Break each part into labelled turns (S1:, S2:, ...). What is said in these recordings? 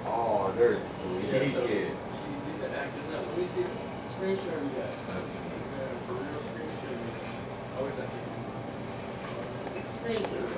S1: Oh, there's three kids.
S2: She did the acting up. Let me see the screen share you got. For real screen share. Oh, it's screen share.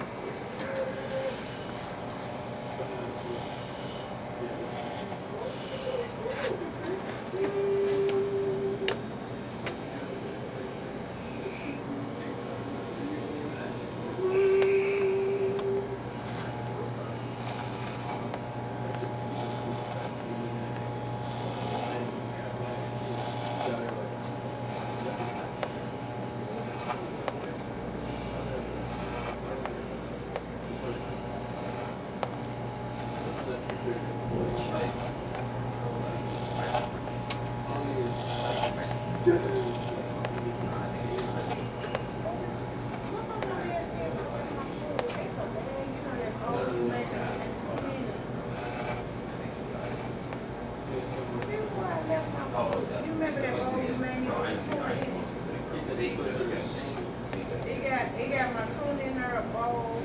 S3: It got my tune in there, a bowl.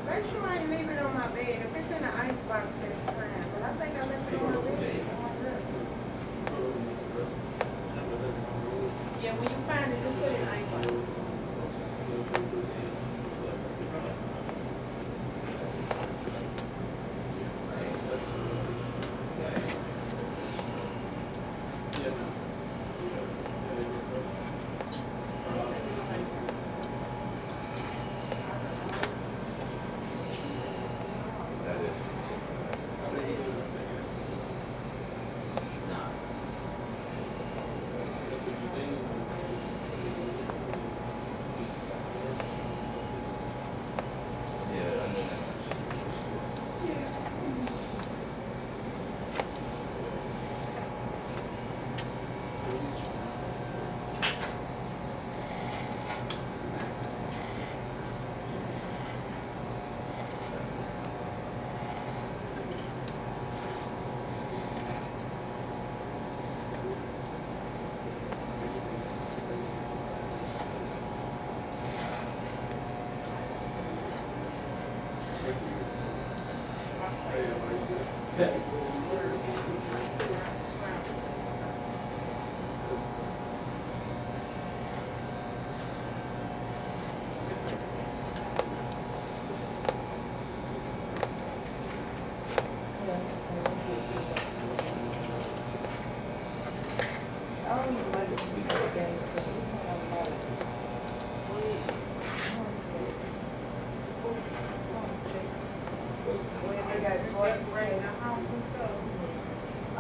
S3: Make sure I ain't leave it on my bed. If it's in the icebox, that's fine. But I think I left it on my bed. Yeah, when you find it, just put it in the icebox.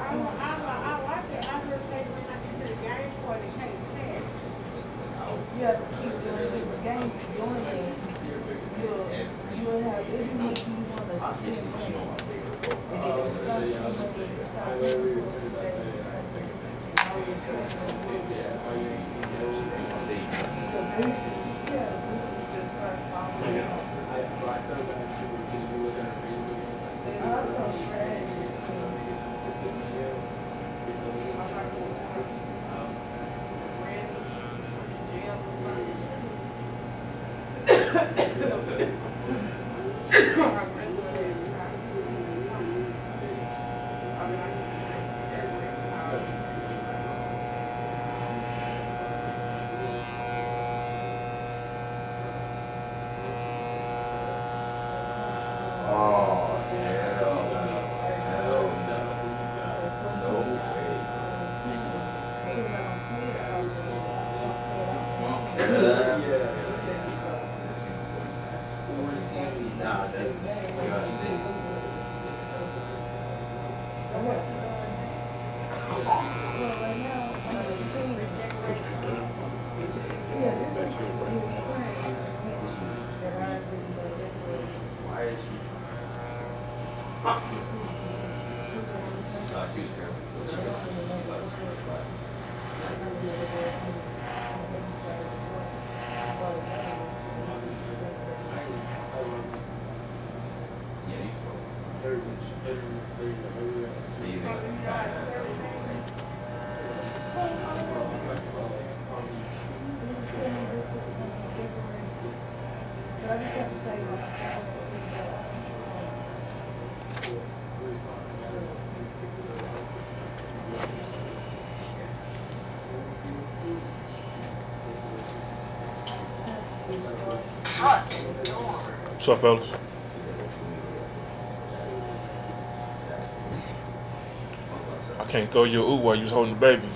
S3: I
S1: Nah, that's disgusting. Why is she? She thought she was careful, so she thought she was like. Yeah, you
S4: What's up, fellas? I can't throw you a oot while you was holding the baby.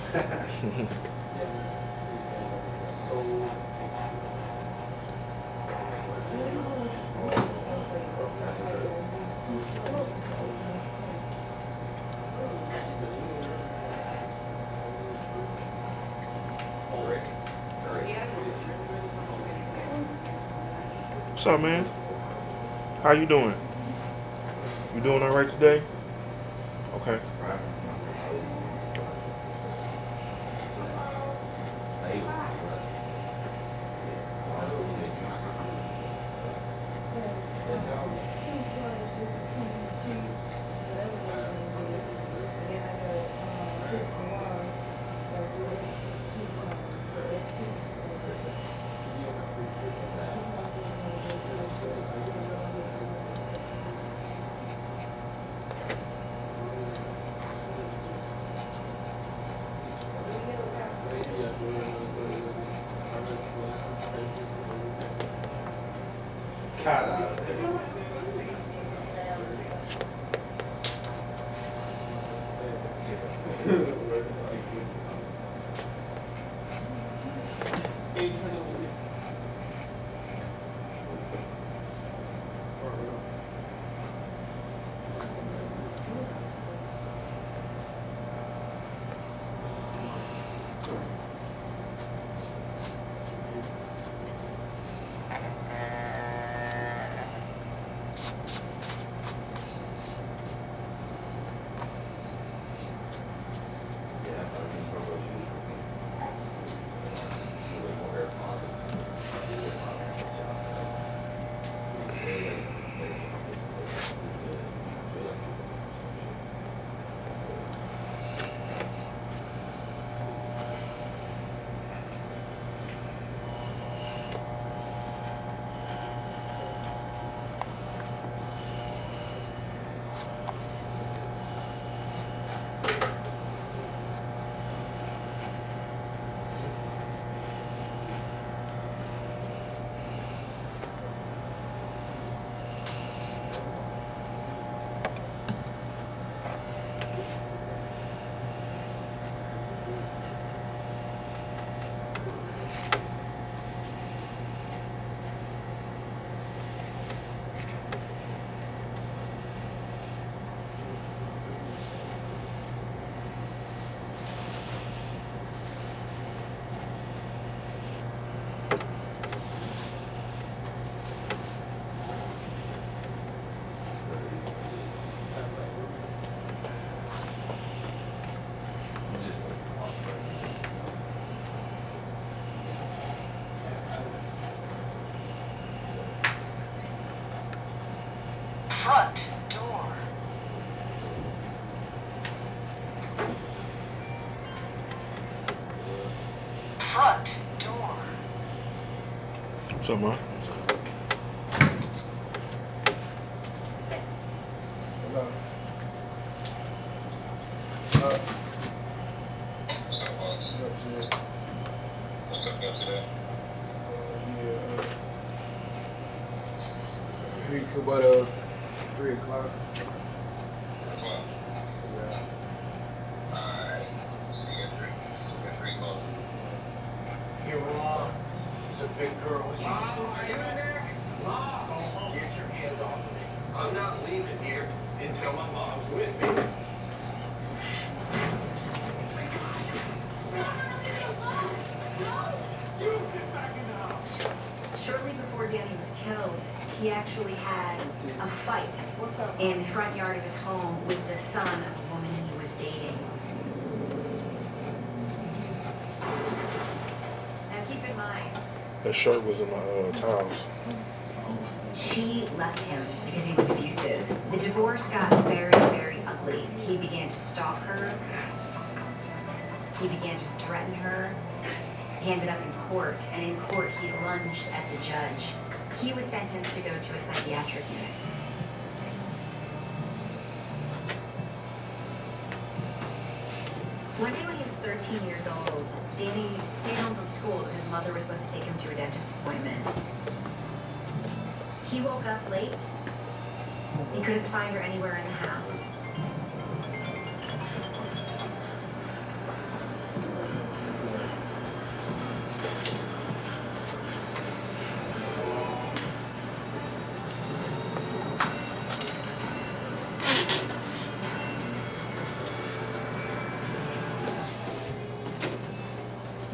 S4: What's up, man? How you doing? You doing all right today? Okay.
S1: cat out of there.
S4: So, man.
S2: Hello.
S5: What's up, boss?
S2: What's up, Sid?
S5: What's up today?
S2: Yeah, here you come about 3 o'clock.
S5: 4 o'clock.
S2: Yeah.
S5: Alright. See you at 3 o'clock.
S6: You're wrong. It's a big girl.
S7: Mom, are you in there? Mom!
S6: Get your hands off of me.
S7: I'm not leaving here until my mom's with me. You get back in the house.
S8: Shortly before Danny was killed, he actually had a fight
S3: What's up?
S8: in the front yard of his home with the son of a woman he was dating. Now keep in mind,
S4: That shirt was in my towels.
S8: she left him because he was abusive. The divorce got very, very ugly. He began to stalk her. He began to threaten her. He ended up in court, and in court he lunged at the judge. He was sentenced to go to a psychiatric unit. One day when he was 13 years old, Danny stayed home from school because his mother was supposed to take him to a dentist appointment. He woke up late. He couldn't find her anywhere in the house.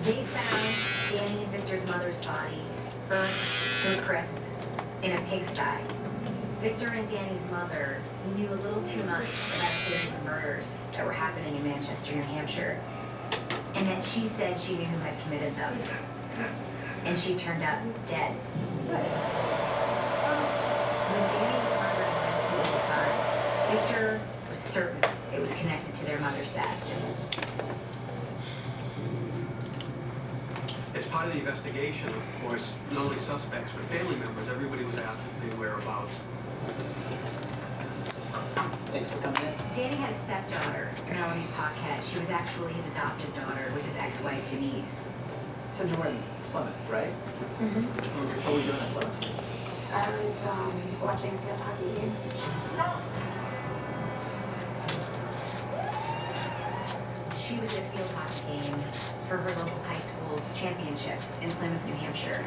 S8: They found Danny and Victor's mother's body burnt to a crisp in a pigsty. Victor and Danny's mother knew a little too much about a series of murders that were happening in Manchester, New Hampshire, and that she said she knew who had committed them. And she turned out dead. When Danny was murdered in 1985, Victor was certain it was connected to their mother's death.
S9: As part of the investigation, of course, not only suspects, but family members, everybody was asked their whereabouts.
S6: Thanks for coming in.
S8: Danny had a stepdaughter, Melanie Paquette. She was actually his adopted daughter with his ex-wife, Denise.
S6: So you were in Plymouth, right?
S3: Mm-hmm.
S6: What were you doing in Plymouth?
S3: I was watching field hockey games.
S8: She was at a field hockey game for her local high school's championships in Plymouth, New Hampshire.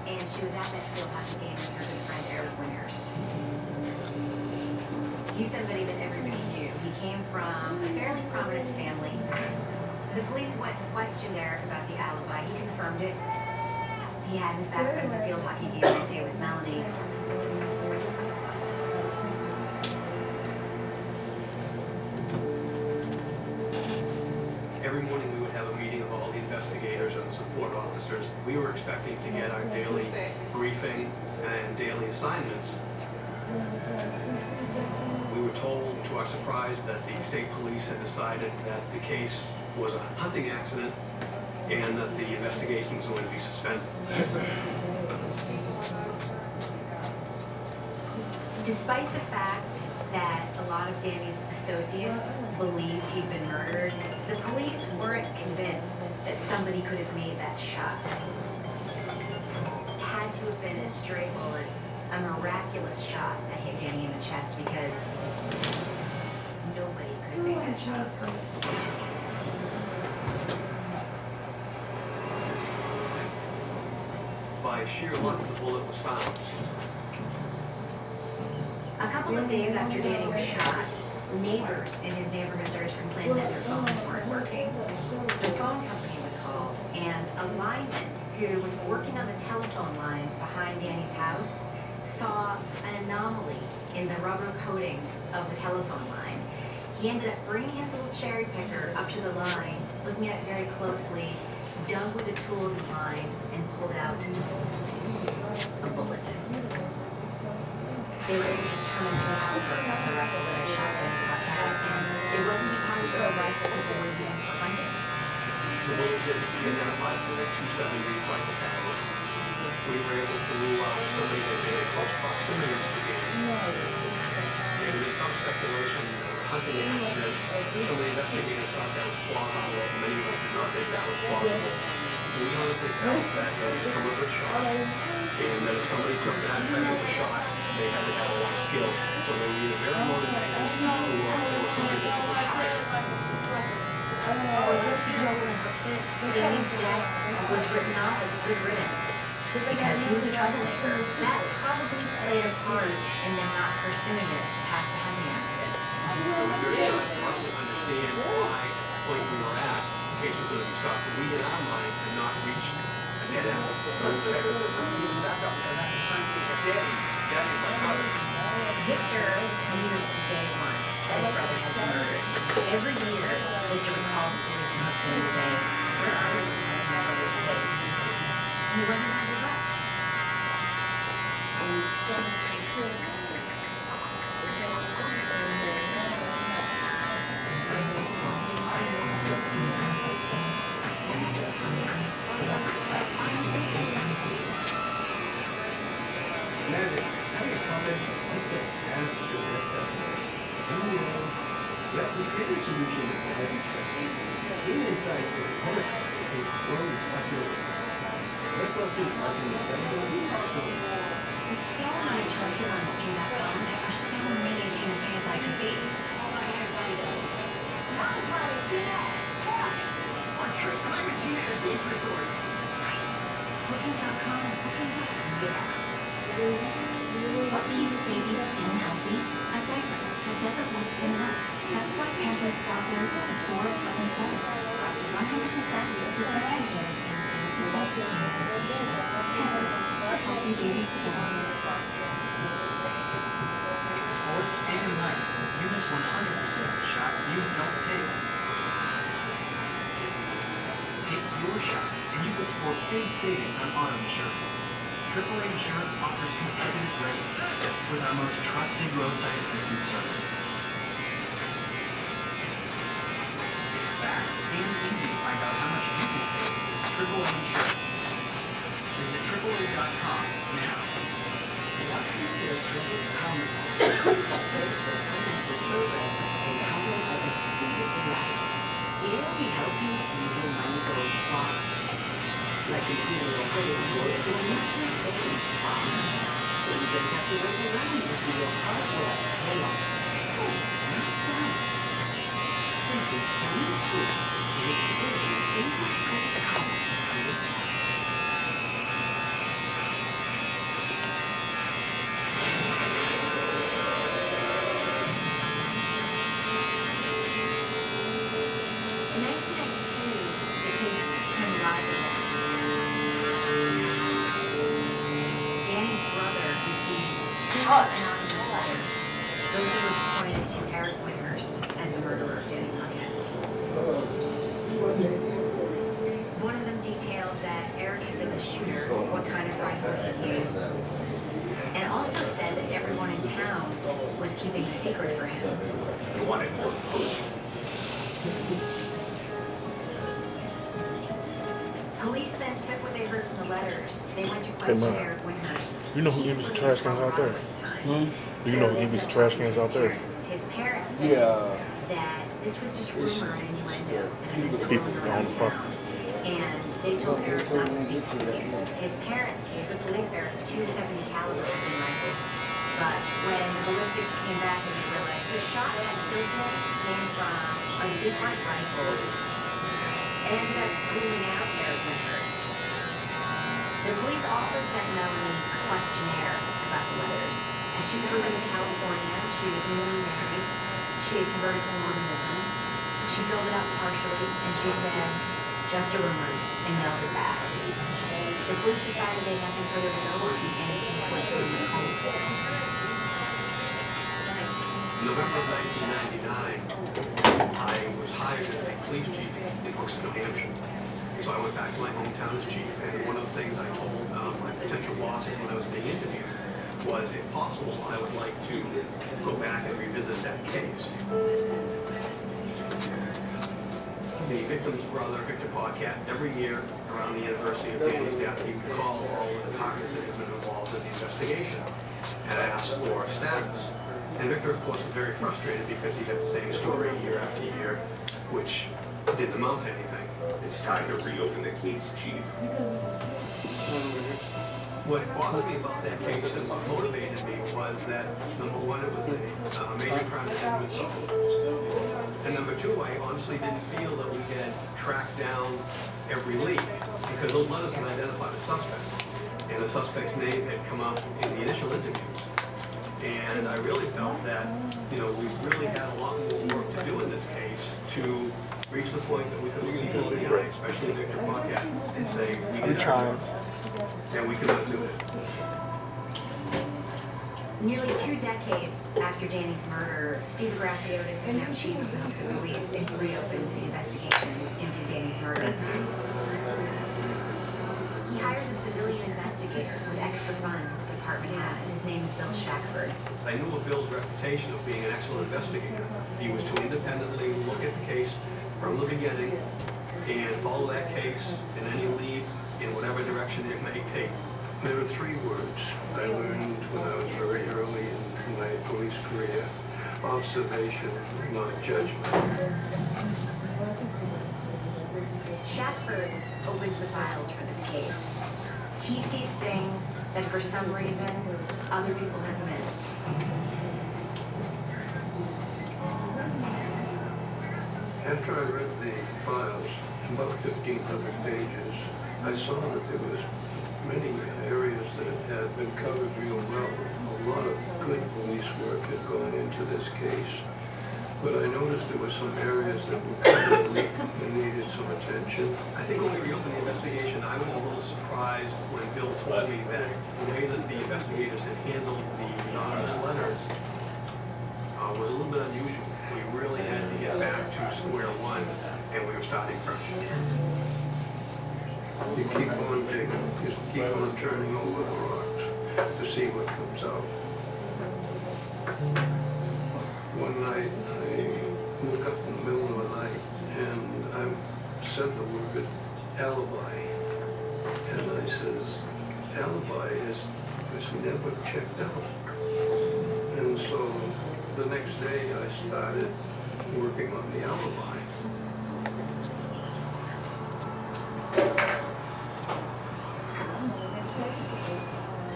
S8: And she was at that field hockey game with her good friend Eric Winhurst. He's somebody that everybody knew. He came from a fairly prominent family. The police went and questioned Eric about the alibi. He confirmed it. He had, in fact, been to the field hockey game that day with Melanie.
S9: Every morning we would have a meeting of all the investigators and support officers. We were expecting to get our daily briefing and daily assignments. We were told, to our surprise, that the state police had decided that the case was a hunting accident and that the investigation was going to be suspended.
S8: Despite the fact that a lot of Danny's associates believed he'd been murdered, the police weren't convinced that somebody could have made that shot. It had to have been a stray bullet, a miraculous shot that hit Danny in the chest, because nobody could have made that shot.
S9: By sheer luck, the bullet was found.
S8: A couple of days after Danny was shot, neighbors in his neighborhood started to complain that their phones weren't working. The phone company was called, and a lineman who was working on the telephone lines behind Danny's house saw an anomaly in the rubber coating of the telephone line. He ended up bringing his little cherry picker up to the line, looking at it very closely, dug with the tool of his line, and pulled out a bullet. They were able to determine the caliber of the rifle that had shot Danny had, and it wasn't the caliber of rifle that they were using for hunting.
S9: The bullets that could be identified for the .270 rifle caliber. we were able to rule out somebody that had been in close proximity to the game. And in some speculation, hunting accident, some of the investigators thought that was plausible. Many of us did not think that was plausible. We honestly felt that it was a deliberate shot, and that if somebody took that type of a shot, they had to have a lot of skill. So they were either very motivated, or there was somebody that was tired.
S8: Danny's death was written off as good riddance because he was a troublemaker. That probably played a part in them not pursuing it past a hunting accident.
S9: It was very hard for us to understand why, at the point we were at, the case was going to be stopped. We in our minds had not reached a dead end. So it's back up to that concept of Daddy, my brother.
S8: Victor knew day one that his brother had been murdered. Every year, Victor would call the police and say, "Where are you? My brother's case." He wasn't going to give up.
S10: Magic, how do you comments on concept damage to this customer? Yep, the creative solution that Magic tested. Even insights that the comic can grow your customer base. Let's go through marketing intelligence and marketing.
S8: With so many choices on Booking.com, there are so many to pay as I could be. So here's what he does. Now I'm trying to do that.
S7: Our trip, I'm a teenager beach resort.
S8: Nice. Booking.com. Yeah.
S11: What keeps baby's skin healthy? A diaper that doesn't leave skin rough. That's why Pampers Swappers absorbs lemons better. Up to 100% liquid protection and 0% skin irritation. Pampers, healthy baby skin.
S12: In sports and in life, you miss 100% of the shots you don't take. Take your shot, and you could score big savings on auto insurance. AAA Insurance offers competitive rates with our most trusted roadside assistance service. It's fast and easy to find out how much you can save with AAA Insurance. Visit AAA.com now.
S13: Loc Retwist And Style is for financial progress and handling of a speed to light. Here we help you see your money goes fast. Like including your credit score in a matter of days fast. So you don't have to wait around to see your hard work pay off. Not done. Simply spend school and experience into credit card please.
S8: In 1992, the case came live again. Danny's brother received two anonymous letters. Those letters pointed to Eric Whithurst as the murderer of Danny Puckett. One of them detailed that Eric had been the shooter, what kind of rifle he used, and also said that everyone in town was keeping a secret for him.
S1: They wanted more post.
S8: Police then took what they heard from the letters. They went to question
S4: man.
S8: Eric Whithurst.
S4: You know who empties the trash cans out there? Do you know who empties the trash cans out there?
S8: His parents said
S2: Yeah.
S8: that this was just rumor and innuendo that had been
S4: People
S8: swirling
S4: on
S8: around
S4: the
S8: town.
S4: property.
S8: And they told Eric not to speak to police. His parents gave the police Eric's 270 caliber hunting rifles. But when the ballistics came back and they realized the shot that killed him came from a different rifle, it ended up ruling out Eric Whithurst. The police also sent Melanie a questionnaire about the letters. As she was living in California, she was newly married. She had converted to Mormonism. She filled it out partially, and she said, "Just a rumor," and mailed it back. The police decided they had nothing further to go on, and the case went to the police.
S9: November of 1999, I was hired as a police chief in Brooks, New Hampshire. So I went back to my hometown as chief, and one of the things I told my potential bosses when I was being interviewed was, if possible, I would like to go back and revisit that case. The Victor victim's brother, Victor Paquette, every year around the anniversary of Danny's death, he would call all the departments that had been involved in the investigation and ask for a status. And Victor, of course, was very frustrated because he had the same story year after year, which didn't amount to anything.
S1: It's time to reopen the case, Chief.
S9: What bothered me about that case and what motivated me was that, number one, it was a major crime that had been solved. And number two, I honestly didn't feel that we had tracked down every lead because those letters had identified a suspect. And the suspect's name had come up in the initial interviews. And I really felt that, we really had a lot more work to do in this case to reach the point that we could look people in the eye, especially Victor Paquette, and say, we did our job. And we can do it.
S8: Nearly 2 decades after Danny's murder, Steve Graphiotis is now chief of the Hudson Police and reopens the investigation into Danny's murder. He hires a civilian investigator with extra funds that the department has. His name is Bill Shackford.
S9: I knew of Bill's reputation of being an excellent investigator. He was to independently look at the case from the beginning and follow that case and any leads in whatever direction it may take.
S14: There are 3 words I learned when I was very early in my police career. Observation, not judgment.
S8: Shackford opens the files for this case. He sees things that for some reason other people have missed.
S14: After I read the files, about 1,500 pages, I saw that there was many areas that had been covered real well. A lot of good police work had gone into this case. But I noticed there were some areas that were kind of weak and needed some attention.
S9: I think when we reopened the investigation, I was a little surprised when Bill told me that the way that the investigators had handled the anonymous letters was a little bit unusual. We really had to get back to square one, and we were starting fresh.
S14: You keep on digging, you keep on turning over the rocks to see what comes out. One night, I woke up in the middle of the night, and I said the word alibi. And I says, alibi is never checked out. And so the next day, I started working on the alibi.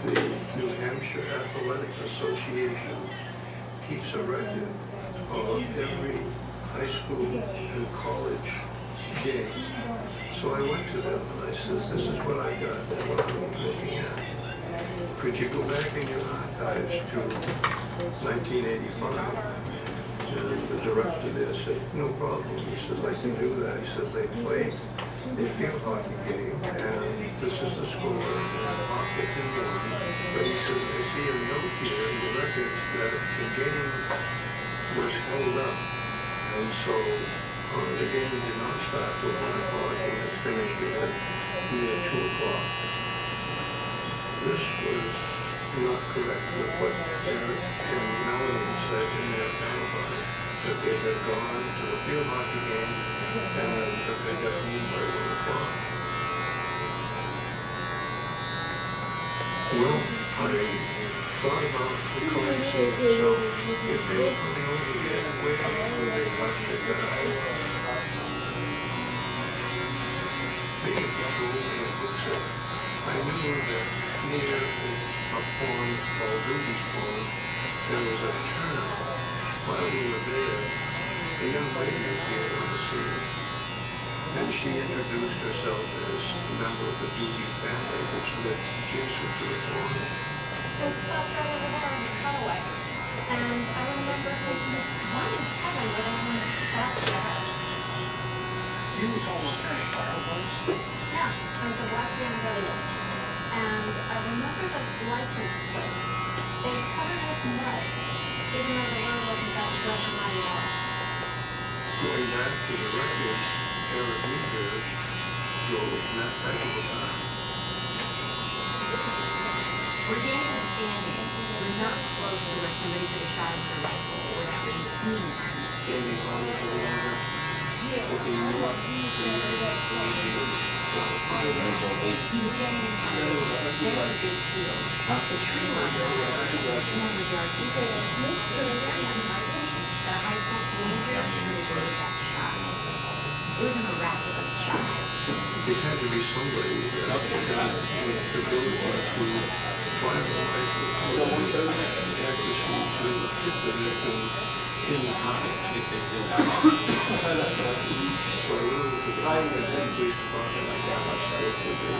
S14: The New Hampshire Athletic Association keeps a record of every high school and college game. So I went to them and I said, this is what I got and what I'm looking at. Could you go back in your archives to 1985? And the director there said, no problem. He says, I can do that. He says, they played a field hockey game, and this is the score, off 51. But he says, I see a note here in the records that the game was held up. And so the game did not start till 1 o'clock and it finished at near 2 o'clock. This was not correct with what Eric and Melanie said in their alibi, that they had gone to a field hockey game and that they got home by 1 o'clock. Well, I thought about the crime scene itself. If they were coming over here, where they left the guy? Being a devil in a bookset, I knew that near a pond called Ruby's Pond, there was a turnout. While we were there, a young lady appeared on the scene, and she introduced herself as a member of the Doobie family, which lived adjacent to the pond.
S11: It was stopped right over there in the cutaway. And I remember thinking, why in heaven would anyone have stopped there?
S12: You were told attorney Carl was?
S11: Yeah, it was a black BMW. And I remember the license plate. It was covered with mud, even though the road wasn't that dark and muddy at all.
S14: Going back to the records, Eric Weaver drove that type of a car.
S8: Where Danny was standing was not close to where somebody could have shot him with a rifle without being seen.
S14: Danny Bonner was the owner.
S8: The tree line in the yard is the high school teenagers really made that shot. It was a miraculous shot.
S14: It had to be somebody that had the ability to finalize the accuracy to hit the victim in time. So I went over to the police department, I got my spoke with the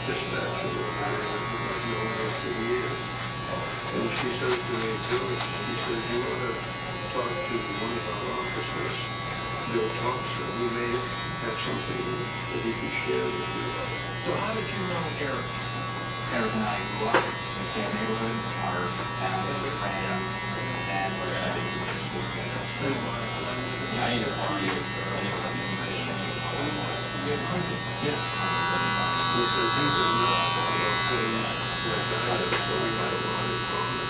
S14: dispatcher over there, who I've known her for years. And she says to me, Bill, she says, you ought to talk to one of our officers, Bill Thompson. He may have something that he can share with you.
S12: So how did you know Eric? Eric and I grew up in the same neighborhood. Our families were friends, and we're at a school together. Yeah, I need to call you.
S14: Yeah. He says he didn't know about things like that, so we had a lot in common.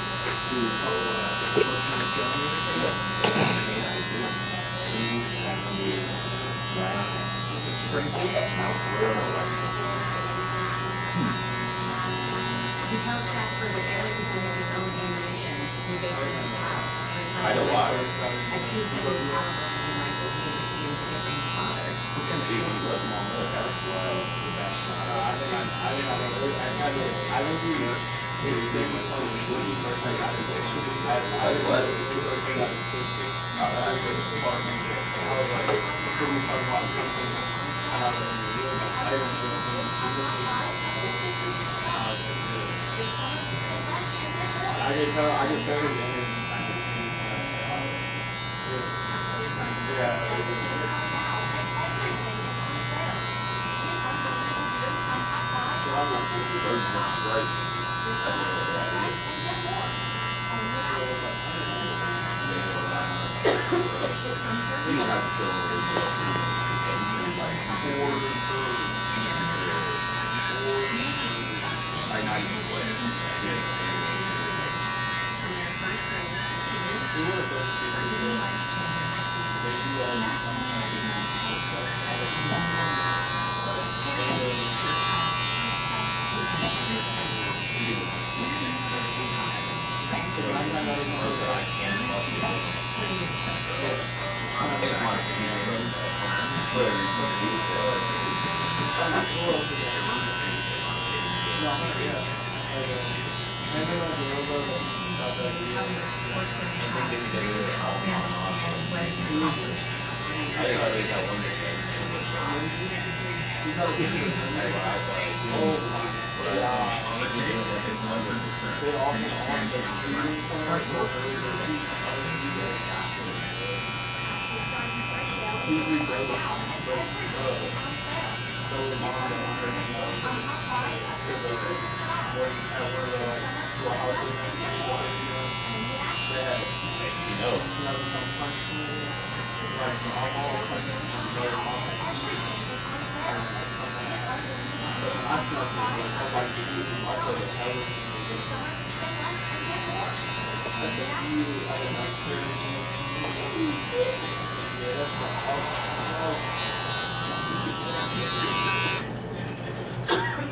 S8: He tells Casper that Eric is to make his own ammunition in the basement of his house.
S1: I know why.
S8: A Tuesday caliber and Michael came to see him to get from his father.
S2: I can tell you.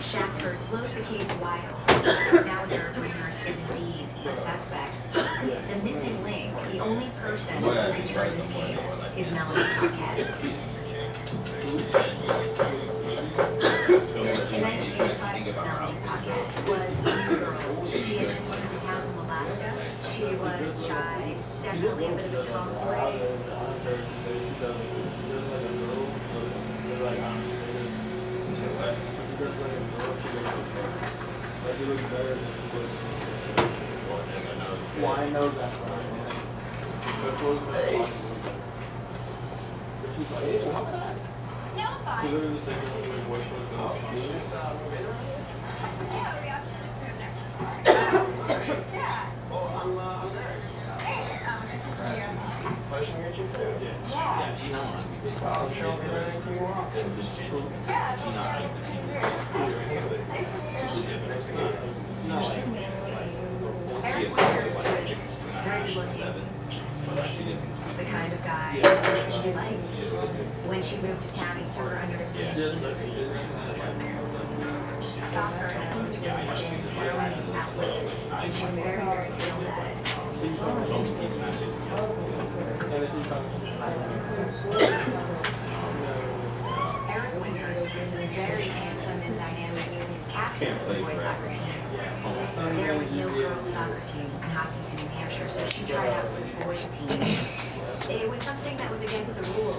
S8: Shackford blows the case wide open. Now Eric Immerse is indeed the suspect. The missing link, the only person who can turn this case, is Melody Paquette. In 1985, Melody Paquette was a new girl. She had just moved to town from Alaska. She was shy, definitely a bit of a tomboy.
S2: Well, I know that.
S7: Pleasure to meet you too.
S1: Yeah, she's not one of me.
S7: I'm sure I'll be ready anything you want.
S1: Just genuine. She's not like the team. She has like 6, 9, 7. She didn't.
S8: the kind of guy she liked. When she moved to town, he took her under his wing. Soccer was really been her only outlet, and she was very, very skilled at it. Eric Winters was this very handsome and dynamic captain of the boys soccer team. There was no girls soccer team in Hopkinton, New Hampshire, so she tried out for the boys team. It was something that was against the rules.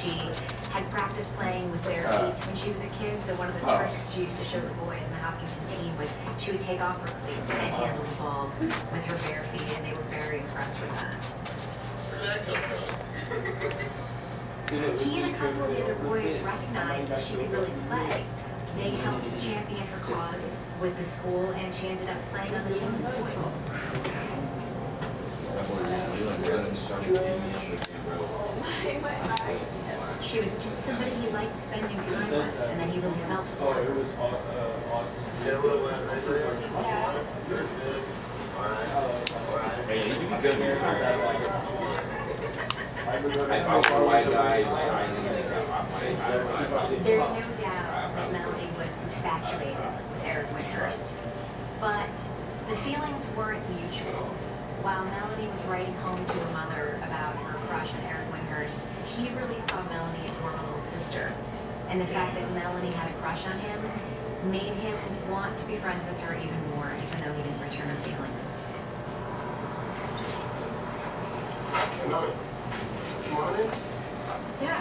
S8: She had practiced playing with bare feet when she was a kid, so one of the tricks she used to show the boys in the Hopkinton team was she would take off her cleats and handle the ball with her bare feet, and they were very impressed with that. He and a couple of the other boys recognized that she could really play. They helped champion her cause with the school, and she ended up playing on the team with the boys. She was just somebody he liked spending time with, and that he really felt for. There's no doubt that Melody was infatuated with Eric Windhurst, but the feelings weren't mutual. While Melody was writing home to her mother about her crush on Eric Windhurst, he really saw Melody as more of a little sister. And the fact that Melody had a crush on him made him want to be friends with her even more, even though he didn't return her feelings. Yeah.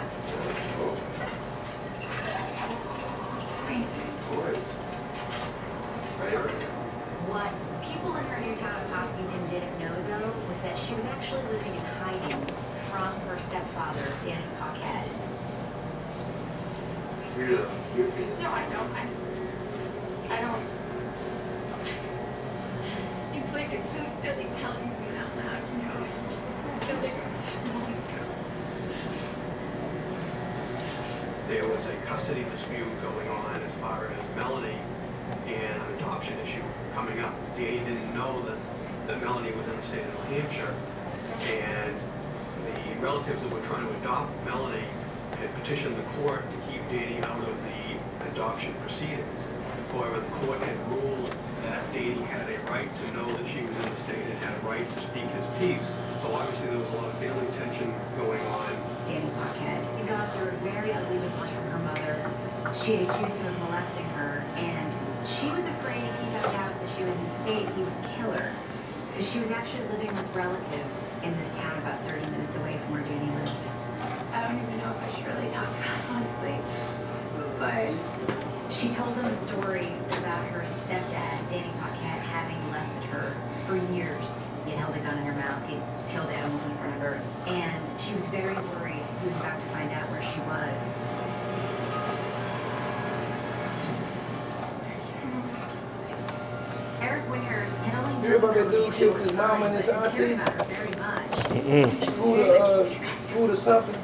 S8: What people in her new town of Hopkinton didn't know, though, was that she was actually living in hiding from her stepfather, Danny Paquette.
S3: No, I don't. I don't. It's like it's so silly telling me out loud, you know. It feels like I'm so long ago.
S6: There was a custody dispute going on as far as Melody and an adoption issue coming up. Danny didn't know that Melody was in the state of New Hampshire, and the relatives that were trying to adopt Melody had petitioned the court to keep Danny out of the adoption proceedings. However, the court had ruled that Danny had a right to know that she was in the state and had a right to speak his piece. So obviously there was a lot of family tension going on.
S8: Danny Paquette got her very ugly divorce from her mother. She had accused him of molesting her, and she was afraid if he found out that she was in the state, he would kill her. So she was actually living with relatives in this town about 30 minutes away from where Danny lived.
S3: I don't even know if I should really talk about it, honestly. But
S8: she told them a story about her stepdad, Danny Paquette, having molested her for years. He had held a gun in her mouth, he killed animals in front of her, and she was very worried he was about to find out where she was. Eric Winters had only known
S2: Hear about that dude killed his mama and his auntie?
S8: cared about her very much.
S2: School or something?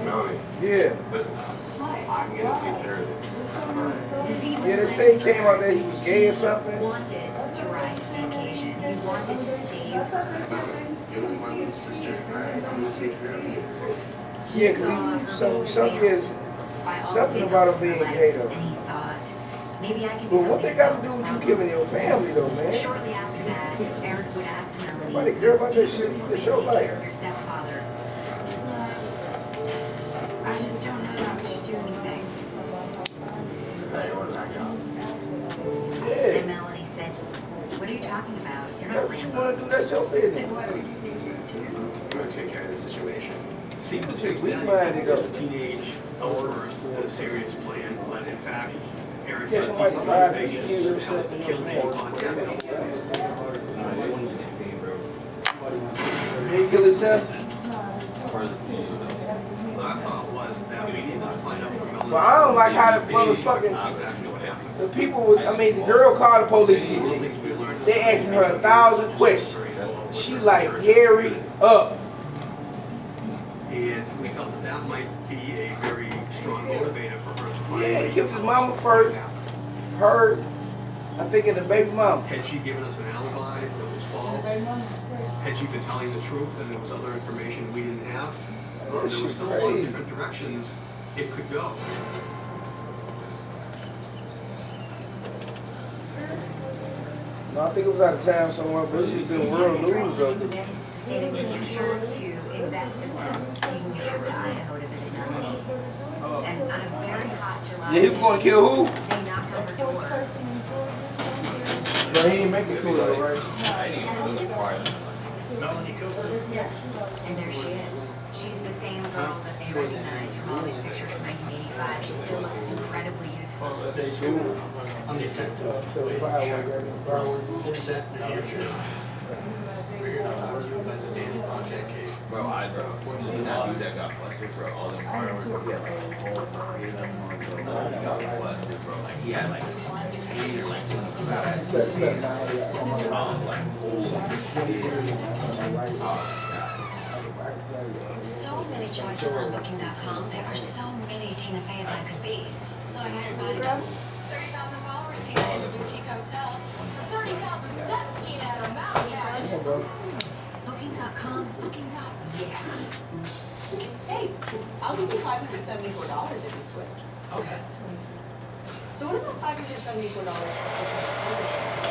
S1: Melody,
S2: Yeah.
S1: listen, I'm gonna take care of this.
S2: Yeah, they say he came out there he was gay or something.
S8: He wanted to rise to the occasion. He wanted to save her.
S1: You're my little sister, right? I'm gonna take care of you.
S2: Yeah, because something about him being gay though.
S8: And he thought, maybe I can do
S2: But what they got to
S8: something
S2: do with
S8: about
S2: you
S8: this
S2: killing your family though,
S8: problem.
S2: man?
S8: Shortly after that, Eric would ask Melody,
S2: Nobody care about that shit. The show like.
S8: her stepfather.
S3: I just don't know how we should do anything.
S2: Yeah.
S8: And Melody said, what are you talking about? You're
S2: That's
S8: not
S2: what you
S8: Rambo.
S2: want to do. That's your business.
S1: I'm gonna take care of the situation.
S6: Sequence
S2: Chick,
S6: is
S2: we
S6: that
S2: minded
S6: as
S2: up.
S6: a teenage outburst had a serious plan, but in fact, Eric
S2: Yeah,
S6: had
S2: somebody
S6: deep
S2: drive
S6: motivations
S2: you
S6: to
S2: yourself
S6: help
S2: in
S6: kill
S2: your
S6: Danny
S2: phone.
S6: Paquette.
S2: He killed himself.
S6: My thought was that we needed to find out from Melody.
S2: But I don't like how the motherfucking the people was. I mean, the girl called the police. They asking her 1,000 questions. She like hurry up.
S6: And we felt that that might be a very strong motivator for her to find
S2: Yeah,
S6: a
S2: he
S6: way
S2: killed
S6: to
S2: his
S6: tell
S2: mama
S6: us
S2: first. Her, I think it's the baby mom.
S6: Had she given us an alibi that was false? Had she been telling the truth and there was other information we didn't have? There was
S2: She's
S6: still a lot of
S2: crazy.
S6: different directions it could go.
S2: No, I think it was out of town somewhere, but it's just been world news of it.
S8: State of New Hampshire to invest in them, so you can get your to Idaho to visit Melanie. And on a very hot July
S2: Yeah, he was going to kill who?
S8: they knocked on her door.
S2: No, he didn't make it to it, right?
S1: I didn't even know the choir.
S6: Melanie Cooper?
S8: And there she is. She's the same girl that they recognize from all these pictures from 1985. She still looks incredibly youthful.
S6: I'm the executive. Set New Hampshire. Figured out how to do about the Danny Project case.
S1: Bro, you seen that dude that got busted for all them fireworks? He got busted, bro. Like, he had like 8 or like 20
S11: So many choices on Booking.com. There are so many Tina Feys I could be. So I hired bodyguards. 30,000 followers, Tina, at a boutique hotel. 30,000 steps, Tina, at a mountain cabin. Booking.com, Booking.yeah.
S13: Hey, I'll give you $574 if you switch.
S7: Okay.
S13: So what about $574 for switching?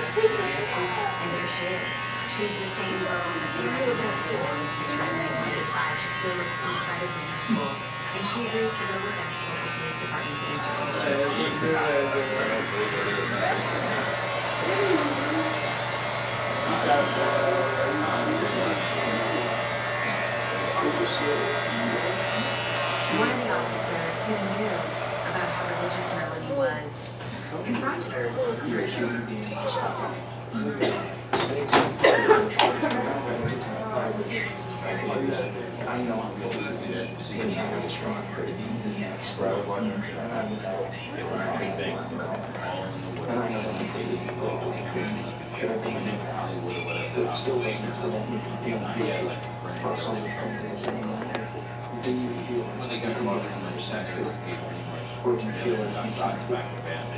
S8: And there she is. She's the same girl that they recognized in all these pictures from 1985. She still looks incredibly youthful. And she agrees to go with us to the police department to answer questions. One of the officers who knew about how religious Melanie was confronted her.
S1: When they got him over in the second, he pretty much feel it on back to band.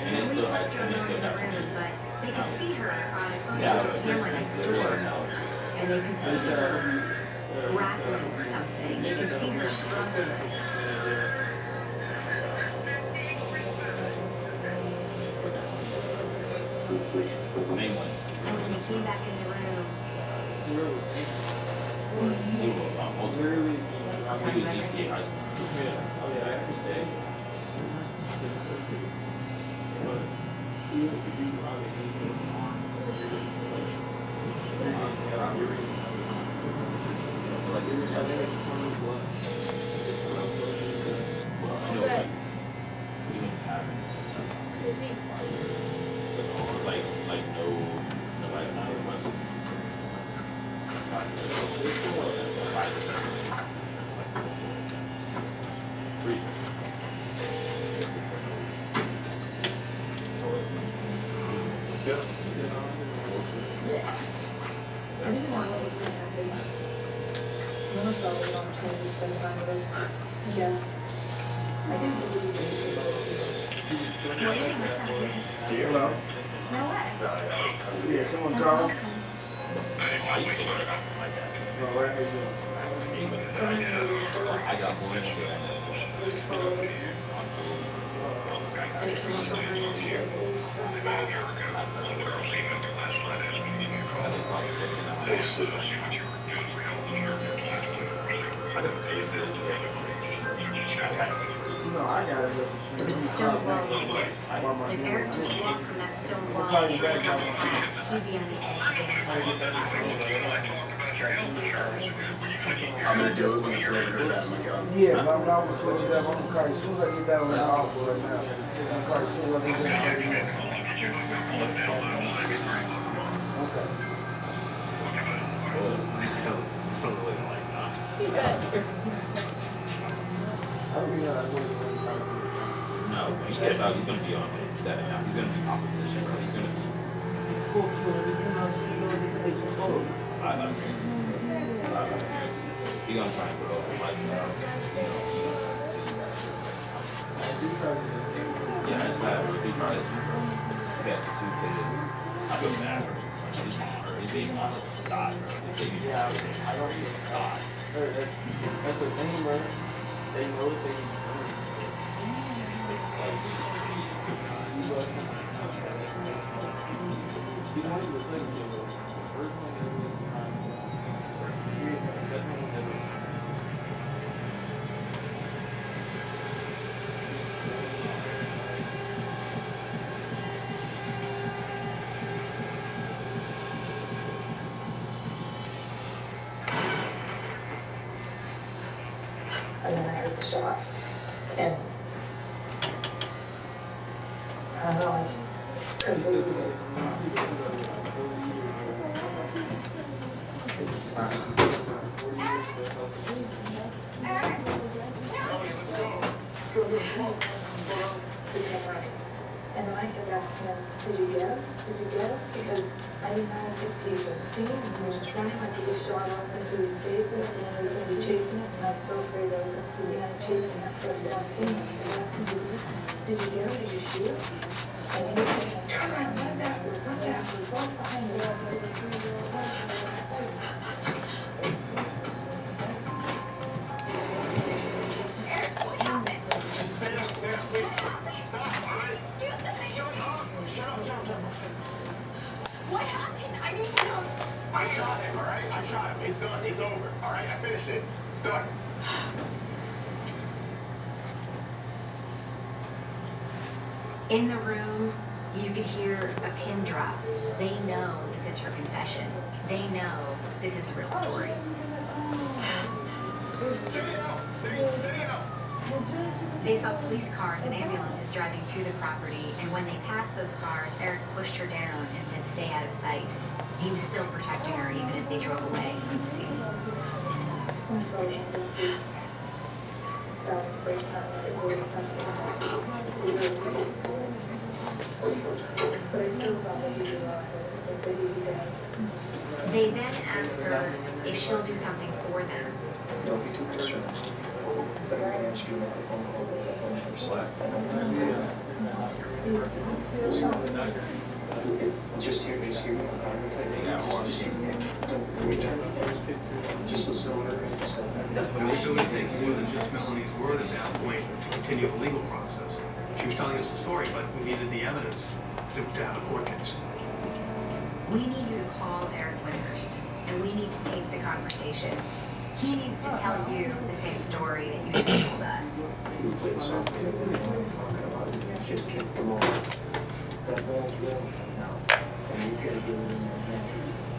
S1: And it's still had, and it's still got some.
S8: But they could see her on a camera next door. And they could see her grappling with something. They could see her struggling. And when they came back in the room, I'll tell you everything.
S9: Let's go.
S10: Hello? Yeah, someone called? All right, how you doing?
S12: I got more into it.
S10: No, I got it.
S8: There was a stone wall. If Eric just walked from that stone wall to the path, he'd be on the edge of the
S12: I'm gonna do it when the delivery's out of my gun.
S10: Yeah, but I'm gonna switch it up. I'm gonna call you as soon as I get down on the office right now. I'm gonna call you as soon as I get down. Okay. I don't mean that.
S12: No, when you get about, he's gonna be on that now. He's gonna be opposition, bro. He's gonna be. I love it. He's gonna try and put over my yeah, it's like he tries to get two kids. I feel bad or he's being honest. God,
S2: Yeah, I don't even
S12: God.
S2: That's the thing, bro. They know they. You want to say the first one that was the second one that was.
S15: And then I heard the shot. And I don't know, I just couldn't believe it. And then I kept asking him, did you get it? Did you get it? Because I didn't know if he was singing and he was just running like he just shot off into his face and he was going to be chasing it. And I was so afraid I was going to be chasing that first one thing. And I asked him, did you get it? Did you shoot it? And he was saying, turn around, run backwards, walk behind me.
S7: What happened? I need to know. I shot him, all right? I shot him. It's done. It's over. All right? I finished it. It's done.
S8: In the room, you could hear a pin drop. They know this is her confession. They know this is a real story.
S7: Stay out. Stay out.
S8: They saw police cars and ambulances driving to the property, and when they passed those cars, Eric pushed her down and said, stay out of sight. He was still protecting her even as they drove away from the scene.
S15: I'm sorry, Andy. That was the first time I ever really felt it. But I still thought maybe you were maybe you guys.
S8: They then ask her if she'll do something for them.
S14: Don't be too concerned. But I can answer you on the phone call with that phone from Slack. Just hear me on the conversation. Just listen to what I said.
S6: But it was going to take more than just Melanie's word at that point to continue the legal process. She was telling us the story, but we needed the evidence to have a court case.
S8: We need you to call Eric Winhurst, and we need to tape the conversation. He needs to tell you the same story that you just told us.
S14: Just keep the ball. That ball's real now. And you gotta get it in your hand.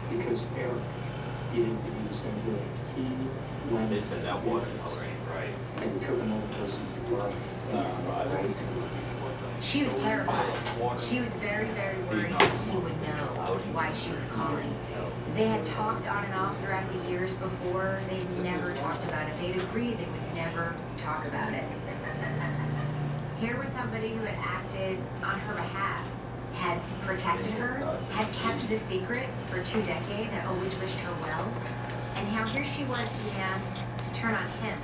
S14: Because Eric didn't think he was gonna do it. He went.
S12: They said that watercoloring, right?
S14: And took another person's blood. Right.
S8: She was terrified. She was very, very worried he would know why she was calling. They had talked on and off throughout the years before. They'd never talked about it. They'd agreed they would never talk about it. Here was somebody who had acted on her behalf, had protected her, had kept the secret for 2 decades, and always wished her well. And now here she was being asked to turn on him.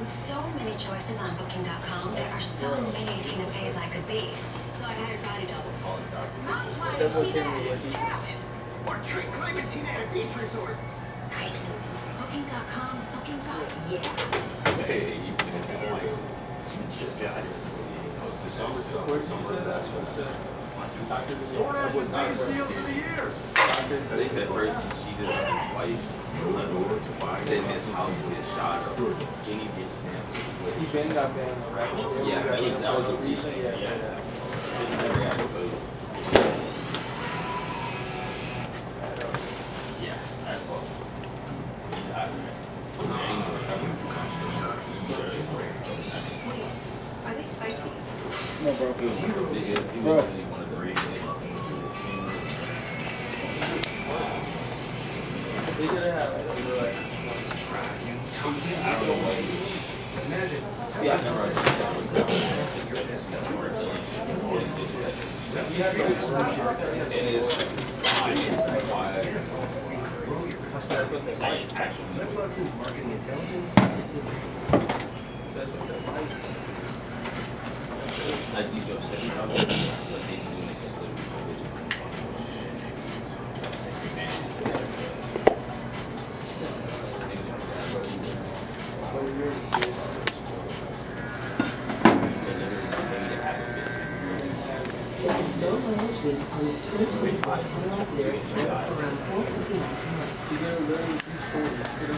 S11: With so many choices on Booking.com, there are so many Tina Feys I could be. So I hired body doubles. Mom's wanting Tina at Carolyn.
S7: Or treat Clementine at a beach resort.
S11: Nice. Booking.com, yeah.
S12: Hey, you can like, it's just God. It's the summer stuff. That's what
S7: DoorDash's biggest deals of the year.
S12: they said first she did his wife. Then his house get shot up. Then he gets banned.
S2: He been got banned, right?
S12: Yeah, that was a reason. Yeah. He never got exposed. Yeah, that's what.
S11: Are they spicy?
S2: No, bro.
S12: Bro.
S2: They didn't have it. They were like,
S10: Imagine.
S12: Yeah, I've never it is why
S10: Grow your customer base. Let Buxton's marketing intelligence.
S12: like these jobs that you have, what they do make it so
S13: This low mileage lease hosts 2025 off their tip around $4.59 per month.
S2: to get a very peaceful.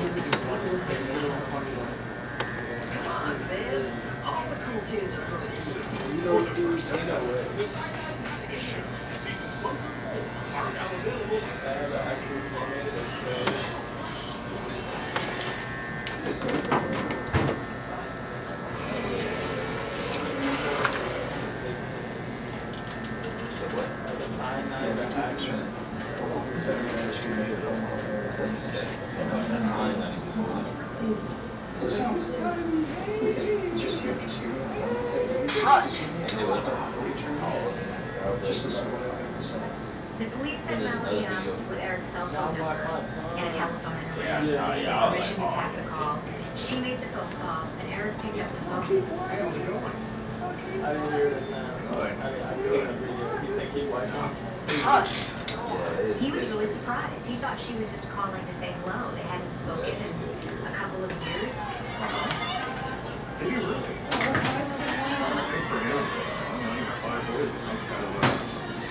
S13: Visit your Stylist and
S11: Come on, man. All the cool kids are from
S2: You don't do Tina with. I have an ice cream man.
S8: The police set Melody up with Eric's cell phone number and a telephone interview. They had permission to tap the call. She made the phone call, and Eric picked up the phone.
S2: I didn't hear the sound. I seen the video. He said keep watching.
S8: He was really surprised. He thought she was just calling to say hello. They hadn't spoken in a couple of years.
S14: Did you really? Good for him. You know, you got 5 boys, and that's kind of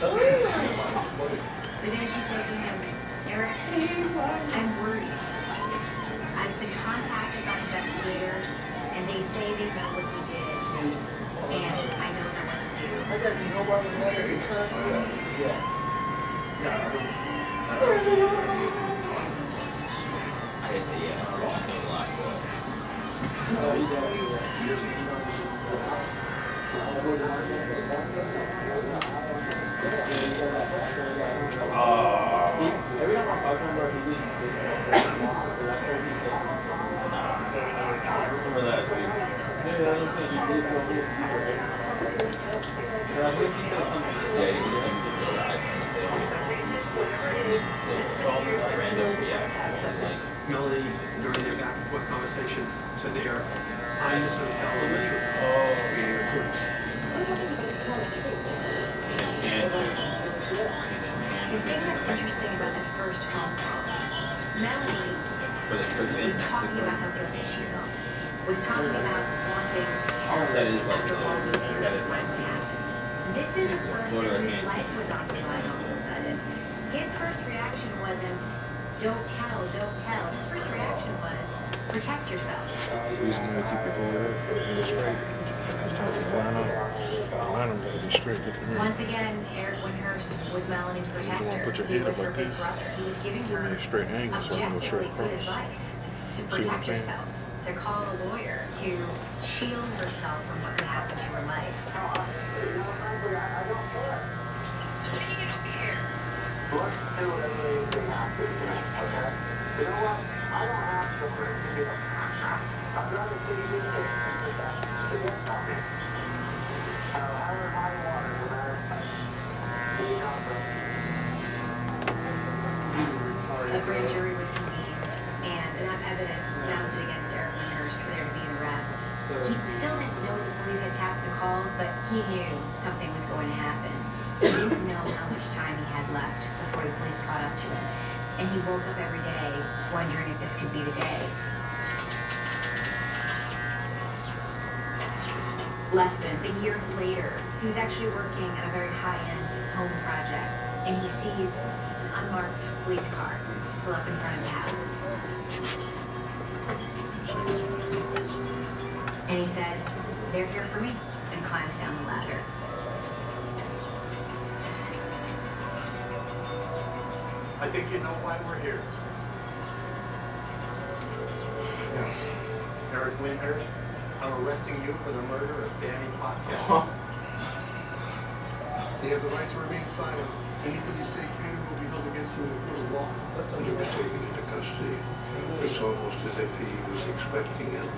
S8: But then she said to him, Eric, I'm worried. I've been contacted by investigators, and they say they know what we did, and I don't know what to do.
S2: I got nobody there. Yeah.
S12: I hit the lock
S2: Every time I talk to him, bro, he just that's what he says.
S12: remember that sweet.
S2: Yeah, that's what I'm saying. He did go here. But I think he said something.
S12: Yeah, he did something to go right. Random, yeah.
S6: Melody, during their back and forth conversation, said to Eric, I used to tell elementary.
S8: The thing that's interesting about that first phone call, Melody was talking about how guilty she felt, was talking about wanting
S12: That is like
S8: after all these years
S12: that
S8: of what happened. This isn't a person whose life was on the line all of a sudden. His first reaction wasn't, don't tell, don't tell. His first reaction was, protect yourself.
S4: He's gonna keep your boy straight. It's time for line up. Line up gotta be straight. Look at me.
S8: Once again, Eric Winhurst was Melanie's protector.
S4: wanna put your
S8: He
S4: head
S8: was
S4: up
S8: her
S4: like
S8: big
S4: this.
S8: brother. He was giving
S4: Give me
S8: her
S4: a straight angle so I can go straight
S8: objectively good
S4: across.
S8: advice to
S4: See what I'm
S8: protect
S4: saying?
S8: herself, to call a lawyer, to to shield herself from what could happen to her life.
S5: You know, frankly, I don't care.
S8: What do you mean you don't care?
S5: Let's do whatever they have to do, okay? You know what? I don't have to bring you up. I'd rather see you get to get something. However high water, no matter. See you out there.
S8: A grand jury was convened, and enough evidence mounted against Eric Winters for there to be an arrest. He still didn't know the police had tapped the calls, but he knew something was going to happen. He didn't know how much time he had left before the police caught up to him, and he woke up every day wondering if this could be the day. Less than a year later, he was actually working on a very high-end home project, and he sees an unmarked police car pull up in front of the house. And he said, "They're here for me," and climbs down the ladder.
S7: I think you know why we're here. Eric Winters, I'm arresting you for the murder of Danny Podcast. You have the right to remain silent. Anything you say can will be held against you in the court of law.
S14: When you were taken into custody, it's almost as if he was expecting it.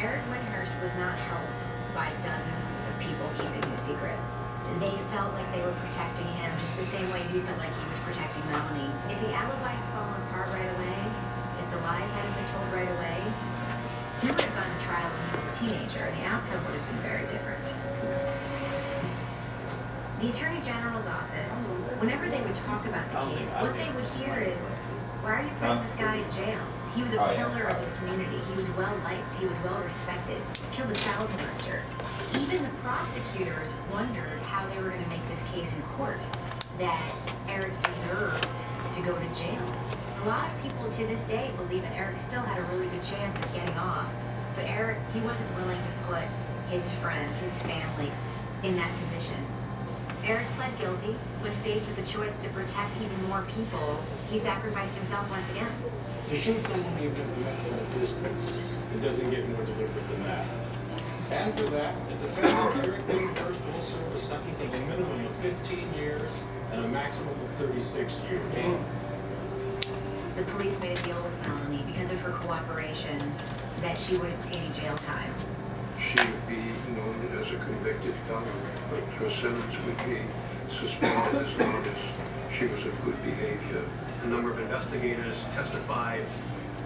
S8: Eric Winters was not helped by dozens of people keeping his secret. They felt like they were protecting him just the same way he felt like he was protecting Melanie. If the alibi had fallen apart right away, if the lies hadn't been told right away, he would have gone to trial when he was a teenager, and the outcome would have been very different. The Attorney General's office, whenever they would talk about the case, what they would hear is, "Why are you putting this guy in jail? He was a pillar of his community. He was well-liked. He was well-respected. Killed a child molester." Even the prosecutors wondered how they were going to make this case in court, that Eric deserved to go to jail. A lot of people to this day believe that Eric still had a really good chance of getting off, but Eric, he wasn't willing to put his friends, his family, in that position. Eric pled guilty. When faced with the choice to protect even more people, he sacrificed himself once again.
S16: To show someone you've been met from a distance, it doesn't get more deliberate than that. And for that, the defendant, Eric Winters, will serve a sentence of a minimum of 15 years and a maximum of 36 years.
S8: The police made a deal with Melanie because of her cooperation that she wouldn't see any jail time.
S14: She would be known as a convicted felon, but her sentence would be suspended as long as she was of good behavior.
S6: A number of investigators testified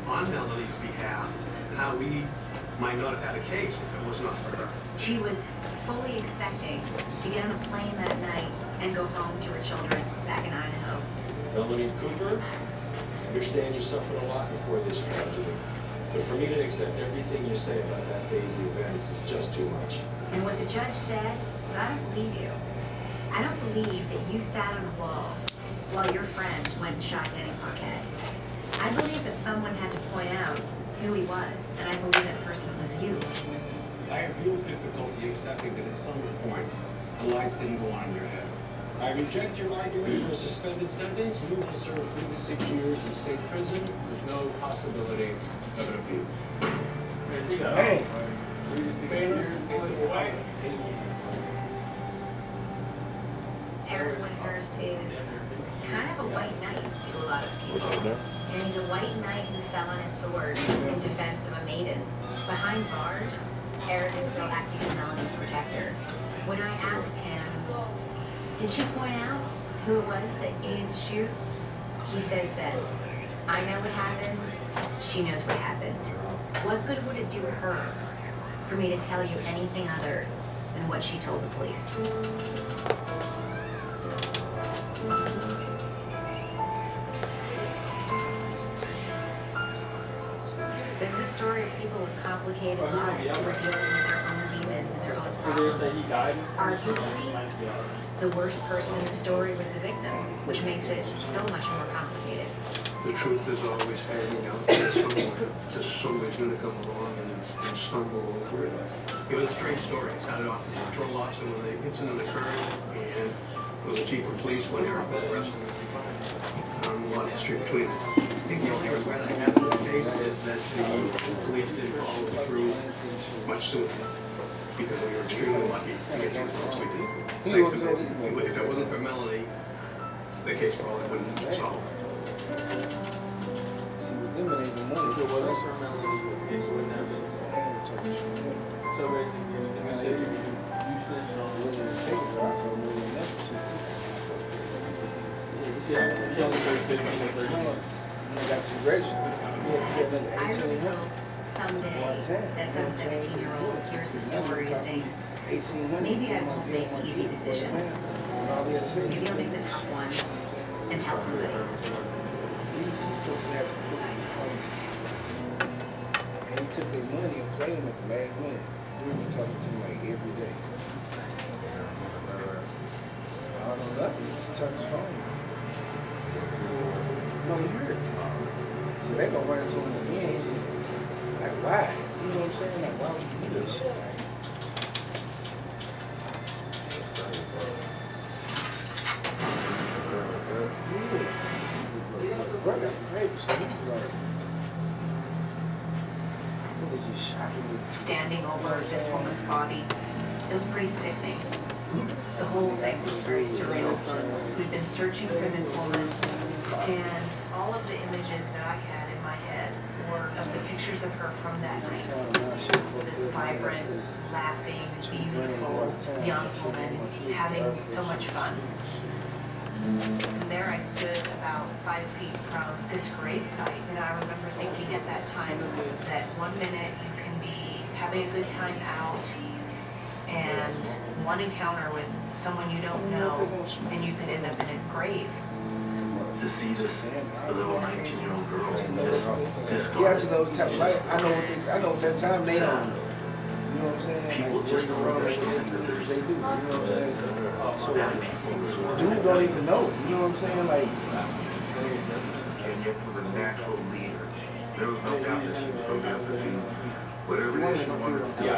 S6: on Melanie's behalf how we might not have had a case if it was not for her.
S8: She was fully expecting to get on a plane that night and go home to her children back in Idaho.
S16: Melanie Cooper, I understand you suffered a lot before this tragedy. But for me to accept everything you say about that day's events is just too much.
S8: And what the judge said was, "I don't believe you. I don't believe that you sat on a wall while your friend went and shot Danny Paquette. I believe that someone had to point out who he was, and I believe that person was you."
S16: I have real difficulty accepting that at some point the lights didn't go on in your head. I reject your argument for a suspended sentence. You will serve 3 to 6 years in state prison with no possibility of an appeal.
S2: Hey.
S8: Eric Winters is kind of a white knight to a lot of people. And he's a white knight who fell on his sword in defense of a maiden. Behind bars, Eric is still acting as Melanie's protector. When I asked him, "Did she point out who it was that you needed to shoot?" he says this, "I know what happened. She knows what happened. What good would it do her for me to tell you anything other than what she told the police?" This is a story of people with complicated lives who are dealing with their own demons and their own problems. Arguably, the worst person in the story was the victim, which makes it so much more complicated.
S14: The truth is always hanging out there somewhere. Just somebody's going to come along and stumble over it.
S6: It was a strange story. It started off as a patrol officer when the incident occurred, and it was the chief of police when Eric was arrested. lot of history between them. I think the only regret I have in this case is that the police didn't follow through much sooner. Because we were extremely lucky to get the results we did. Thanks to them. If it wasn't for Melody, the case probably wouldn't have been solved.
S2: See, with them, it ain't the money. If it wasn't for Melody, it wouldn't have been. So basically, you said you snitched on the women and take it out, so we wouldn't never took it. Yeah, you see, he only paid 30 months. And I got you registered. Yeah,
S8: I really
S2: 18
S8: hope someday that some 17-year-old hears the story and thinks,
S2: 1800.
S8: maybe I won't make easy decisions. Maybe I'll make the tough one and tell somebody.
S2: And he took their money and played them at the last minute. We were talking to him like every day. I don't know, he just took his phone. No, he heard it. So they gonna run into him again. Like, why? You know what I'm saying? Like, why would you do this shit? Right? The brother got raped, so he was like, really just shocking me.
S8: Standing over this woman's body, it was pretty sickening. The whole thing was very surreal. We've been searching for this woman, and all of the images that I had in my head were of the pictures of her from that night. This vibrant, laughing, beautiful young woman having so much fun. And there I stood about 5 feet from this gravesite, and I remember thinking at that time that 1 minute you can be having a good time out, and one encounter with someone you don't know, and you could end up in a grave.
S9: To see this little 19-year-old girl just
S2: Yeah, I just know the type of life. I know what that time they on. You know what I'm saying?
S9: people
S2: Like,
S9: just don't understand that there's
S2: they do. You know what I'm saying? So
S9: bad people in this world.
S2: dude don't even know. You know what I'm saying? Like,
S14: Kenya was a natural leader. There was no doubt that she was going to have to do whatever it is she wanted to do.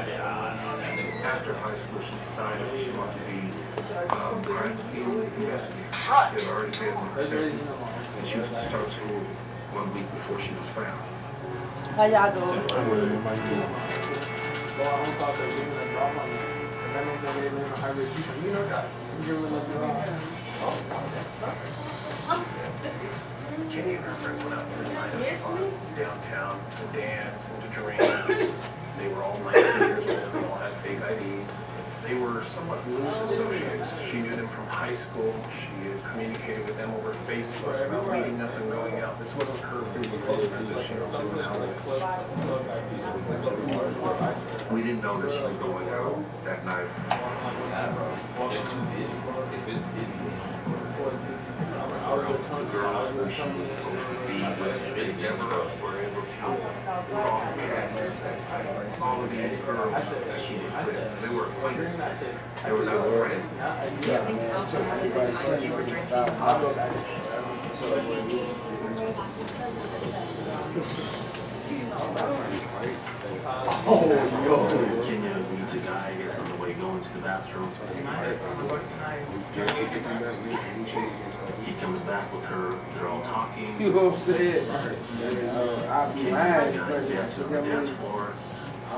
S14: After high school, she decided that she wanted to be crime scene investigator. She had already been accepted, and she was to start school 1 week before she was found.
S3: How y'all doing?
S4: I'm with him, like that.
S6: Kenny and her friends went out for the night
S3: Miss
S6: of
S3: me?
S6: downtown to dance and to drink. They were all 19 years old, they all had fake IDs. They were somewhat loose associates. She knew them from high school. She had communicated with them over Facebook about meeting up and going out. This wasn't her group of close friends that she was somehow.
S14: We didn't know that she was going out that night. The girls who she was supposed to be with, they never were able to cross paths. All of these girls that she was with, they were acquaintances. They were not friends.
S2: yeah, man, it's tough for everybody to see you without
S9: Kenya meets a guy, I guess, on the way going to the bathroom. He comes back with her, they're all talking.
S2: You know what I'm saying? I'll be lying.
S9: Kenya dancing on the dance floor.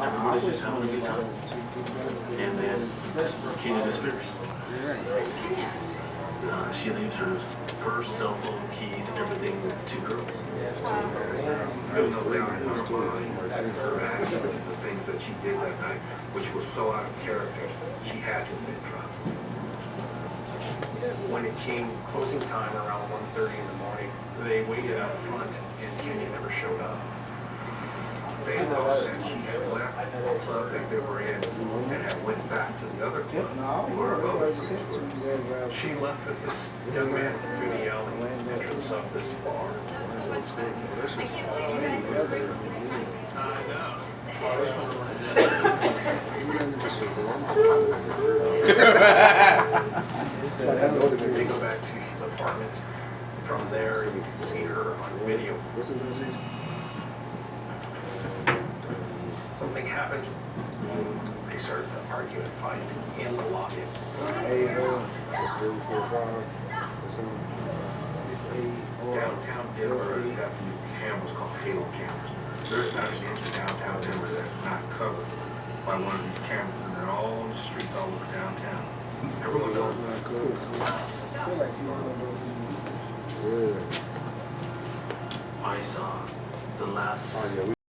S9: Everybody's just having a good time. And then Kenya disappears. She leaves her purse, cell phone, keys, everything with the 2 girls.
S14: There was no doubt in her mind that her actions, the things that she did that night, which was so out of character, she had to have been drunk.
S6: When it came closing time around 1:30 in the morning, they waited out front and Kenya never showed up.
S14: They thought that she had left the club that they were in and had went back to the other club.
S2: No,
S14: Where her
S2: I
S14: other
S2: just said
S14: friends
S2: to
S14: were.
S2: you that
S6: She left with this young man through the alley entrance of this bar. They go back to his apartment. From there, you can see her on video. Something happened. They started to argue and fight in the lobby.
S2: hey, that's 345. That's on. Hey,
S14: Downtown Denver has got these cameras called halo cameras. There's not an inch of downtown Denver that's not covered by one of these cameras, and they're all on the streets all over downtown. Everyone knows that.
S2: I feel like you don't know.
S17: I saw the last